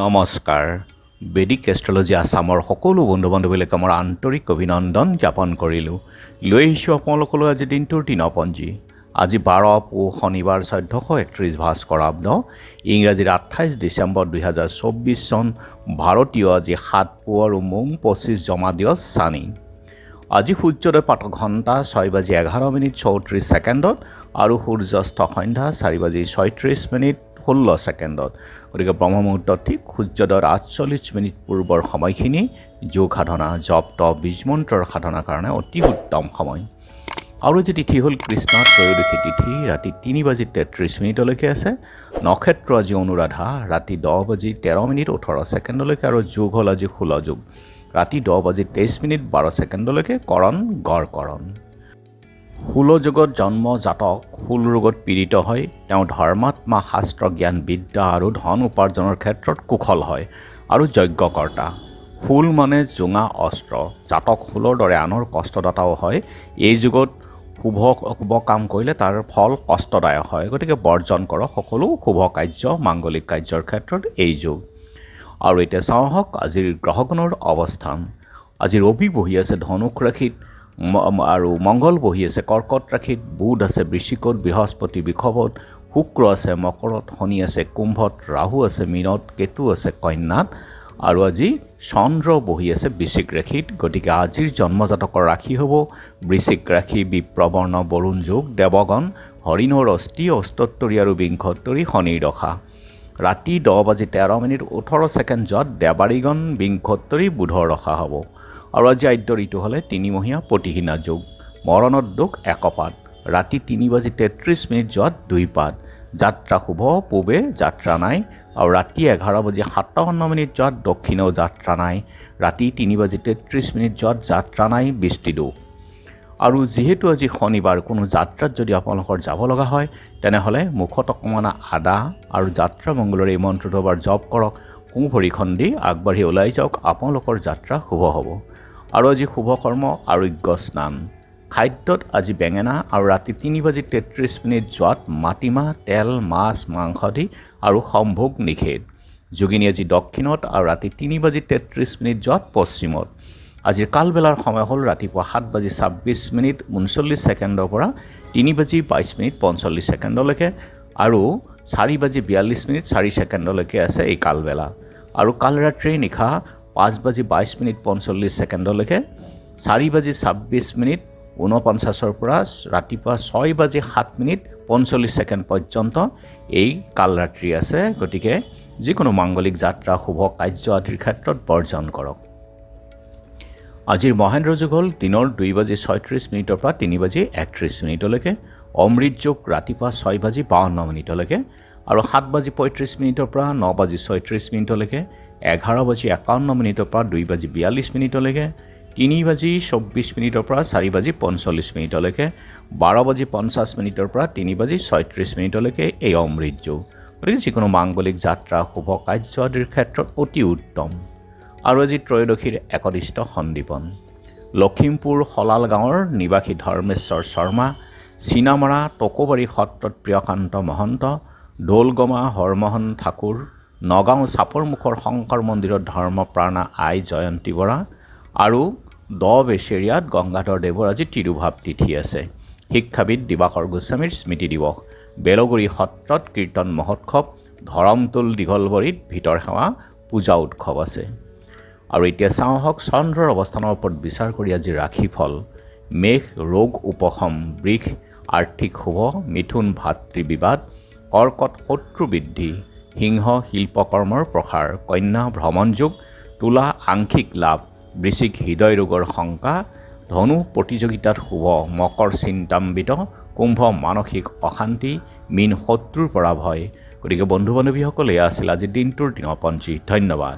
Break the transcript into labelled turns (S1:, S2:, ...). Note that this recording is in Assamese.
S1: নমস্কাৰ। বেদিক এষ্ট্ৰলজি আছামৰ সকলো বন্ধু বান্ধৱীলৈকে আমাৰ আন্তৰিক অভিনন্দন জ্ঞাপন কৰিলোঁ। লৈ আহিছোঁ আপোনালোকলৈ আজি দিনটোৰ দিনপঞ্জী। আজি 12 পুহ শনিবাৰ 1431 ভাস্কৰাব্দ, ইংৰাজীৰ 28 ডিচেম্বৰ 2024 চন, ভাৰতীয় আজি 7 পুহ আৰু মোং 25 জমা দিৱস চানি। আজি সূৰ্যোদয় প্ৰাতঃ ঘণ্টা 6:11:34 আৰু সূৰ্যাস্ত সন্ধ্যা 4:36:16। গতিকে ব্ৰহ্ম মুহূৰ্তত ঠিক সূৰ্যোদয়ৰ 48 পূৰ্বৰ সময়খিনি যোগ সাধনা, জপ তপ, বীজমন্ত্ৰৰ সাধনাৰ কাৰণে অতি উত্তম সময়। আৰু যি তিথি হ'ল কৃষ্ণ ত্ৰয়োদশী তিথি, ৰাতি 3:33 আছে। নক্ষত্ৰ আজি অনুৰাধা, ৰাতি 10:13:18 আৰু যোগ হ'ল আজি 16 যোগ, ৰাতি 10:23:12 কৰণ গড় কৰণ। 16 যুগত জন্ম জাতক শুল ৰোগত পীড়িত হয়। তেওঁ ধৰ্মাত্মা, শাস্ত্ৰ জ্ঞান, বিদ্যা আৰু ধন উপাৰ্জনৰ ক্ষেত্ৰত কুশল হয় আৰু যজ্ঞকৰ্তা। শুল মানে জোঙা অস্ত্ৰ। জাতক শুলৰ দৰে আনৰ কষ্টদাতাও হয়। এই যুগত শুভ কাম কৰিলে তাৰ ফল কষ্টদায়ক হয়। গতিকে বৰ্জন কৰক সকলো শুভ কাৰ্য, মাংগলিক কাৰ্যৰ ক্ষেত্ৰত এই যুগ। আৰু এতিয়া চাওঁ আহক আজিৰ গ্ৰহগণৰ অৱস্থান। আজি ৰবি বহি আছে ধনুক ৰাশিত আৰু মংগল বহি আছে কৰ্কট ৰাশিত, বুধ আছে বৃশ্চিকত, বৃহস্পতি বৃষভত, শুক্ৰ আছে মকৰত, শনি আছে কুম্ভত, ৰাহু আছে মীনত, কেতু আছে কন্যাত আৰু আজি চন্দ্ৰ বহি আছে বৃশ্চিক ৰাশিত। গতিকে আজিৰ জন্মজাতকৰ ৰাশি হ'ব বৃশ্চিক ৰাশি, বিপ্ৰবৰ্ণ, বৰুণ যোগ, দেৱগণ, হৰিণৰ অস্থি, অস্তোত্তৰী আৰু বিংশোত্তৰী, শনিৰ দশা। ৰাতি 10:13:18 দেৱাৰীগণ, বিংশোত্তৰী, বুধৰ দশা হ'ব। আৰু আজি আদ্য ঋতু হ'লে 3 মহীয়া প্ৰতিহীনা যোগ, মৰণত দোষ একপাত, ৰাতি 3:33 2 পাত, যাত্ৰা শুভ, পূবে যাত্ৰা নাই। আৰু ৰাতি 11:57 দক্ষিণেও যাত্ৰা নাই, ৰাতি 3:33 যাত্ৰা নাই, বৃষ্টি দোষ। আৰু যিহেতু আজি শনিবাৰ, কোনো যাত্ৰাত যদি আপোনালোকৰ যাব লগা হয় তেনেহ'লে মুখত অকণমান আদা আৰু যাত্ৰা মংগলৰ এই মন্ত্ৰটো এবাৰ জপ কৰক, সোঁ ভৰিখন দি আগবাঢ়ি ওলাই যাওক, আপোনালোকৰ যাত্ৰা শুভ হ'ব। আৰু আজি শুভ কৰ্ম আৰোগ্য স্নান। খাদ্যত আজি বেঙেনা আৰু ৰাতি 3:33 মাটিমাহ, তেল, মাছ, মাংস দি আৰু সম্ভোগ নিষেধ। যোগিনী আজি দক্ষিণত আৰু ৰাতি 3:33 পশ্চিমত। আজিৰ কালবেলাৰ সময় হ'ল ৰাতিপুৱা 7:26:39 পৰা 3:22:45 আৰু 4:42:04 আছে এই কালবেলা। আৰু কালৰাত্ৰি নিশা 5:22:45 4:26:49 পৰা ৰাতিপুৱা 6:07:45 পৰ্যন্ত এই কালৰাত্ৰি আছে। গতিকে যিকোনো মাংগলিক যাত্ৰা, শুভ কাৰ্য আদিৰ ক্ষেত্ৰত বৰ্জন কৰক। আজিৰ মহেন্দ্ৰ যোগ হ'ল দিনৰ 2:36 পৰা 3:31 অমৃত যোগ ৰাতিপুৱা 6:52 আৰু 7:35 পৰা 9:36 11:51 পৰা 2:42 3:24 পৰা 4:45 12:50 পৰা 3:36 এই অমৃত যোগ। গতিকে যিকোনো মাংগলিক যাত্ৰা, শুভ কাৰ্য আদিৰ ক্ষেত্ৰত অতি উত্তম। আৰু আজি ত্ৰয়োদশীৰ একদিষ্ট সন্দীপন। লখিমপুৰ শলাল গাঁৱৰ নিবাসী ধৰ্মেশ্বৰ শৰ্মা, চীনামৰা টকোবাৰী সত্ৰত প্ৰিয়কান্ত মহন্ত, দৌলগমা হৰমোহন ঠাকুৰ, নগাঁও চাপৰমুখৰ শংকৰ মন্দিৰত ধৰ্মপ্ৰাণা আই জয়ন্তী বৰা আৰু বেচেৰিয়াত গংগাধৰ দেৱৰ আজি তিৰুভাৱ তিথি আছে। শিক্ষাবিদ দিবাকৰ গোস্বামীৰ স্মৃতি দিৱস। বেলগুৰি সত্ৰত কীৰ্তন মহোৎসৱ, ধৰমটোল দীঘলবৰীত ভিতৰ সেৱা পূজা উৎসৱ আছে। আৰু এতিয়া চাওঁ আহক চন্দ্ৰৰ অৱস্থানৰ ওপৰত বিচাৰ কৰি আজি ৰাশিফল। মেঘ ৰোগ উপশম, বৃষ আৰ্থিক শুভ, মিথুন ভাতৃ বিবাদ, কৰ্কট শত্ৰু বৃদ্ধি, সিংহ শিল্পকৰ্মৰ প্ৰসাৰ, কন্যা ভ্ৰমণযোগ, তুলা আংশিক লাভ, বৃশ্চিক হৃদয় ৰোগৰ শংকা, ধনু প্ৰতিযোগিতাত শুভ, মকৰ চিন্তাম্বিত, কুম্ভ মানসিক অশান্তি, মীন শত্ৰুৰ পৰা ভয়। গতিকে বন্ধু বান্ধৱীসকল, এয়া আছিল আজিৰ দিনটোৰ দিনপঞ্জী। ধন্যবাদ।